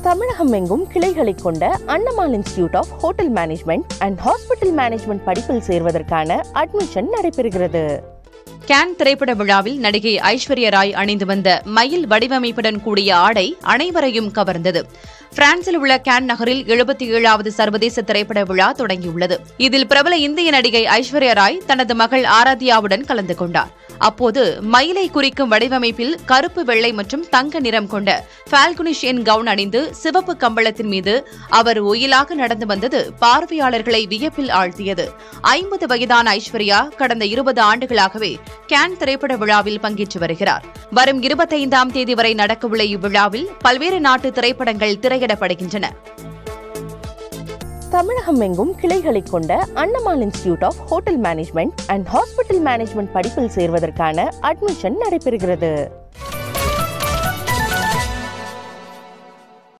தமிழகம் எங்கும் கிளைகளை கொண்ட Annamalai institute of hotel management and hospital management படிப்பில் சேர்வதற்கான அட்மிஷன் நடைபெறுகிறது. கேன் திரைப்பட விழாவில் நடிகை ஐஸ்வர்யா ராய் அணிந்து வந்த மயில் வடிவமைப்புடன் கூடிய ஆடை அனைவரையும் கவர்ந்தது. பிரான்சில் உள்ள கேன் நகரில் 77வது சர்வதேச திரைப்பட விழா தொடங்கியுள்ளது. இதில் பிரபல இந்திய நடிகை ஐஸ்வர்யா ராய் தனது மகள் ஆராத்யாவுடன் கலந்து கொண்டார். அப்போது மயிலை குறிக்கும் வடிவமைப்பில் கருப்பு, வெள்ளை மற்றும் தங்க நிறம் கொண்ட ஃபால்குனிஷியன் கவுன் அணிந்து சிவப்பு கம்பளத்தின் மீது அவர் ஒயிலாக நடந்து வந்தது பார்வையாளர்களை வியப்பில் ஆழ்த்தியது. 50 வயதான ஐஸ்வர்யா கடந்த 20 ஆண்டுகளாகவே கேன் திரைப்பட விழாவில் பங்கேற்று வருகிறார். வரும் 25ஆம் தேதி வரை நடக்கவுள்ள இவ்விழாவில் பல்வேறு நாட்டு திரைப்படங்கள் திரையிடப்படுகின்றன. தமிழகம் எங்கும் கிளைகளை கொண்ட Annamalai institute of hotel management and hospital management படிப்பில் சேர்வதற்கான அட்மிஷன் நடைபெறுகிறது.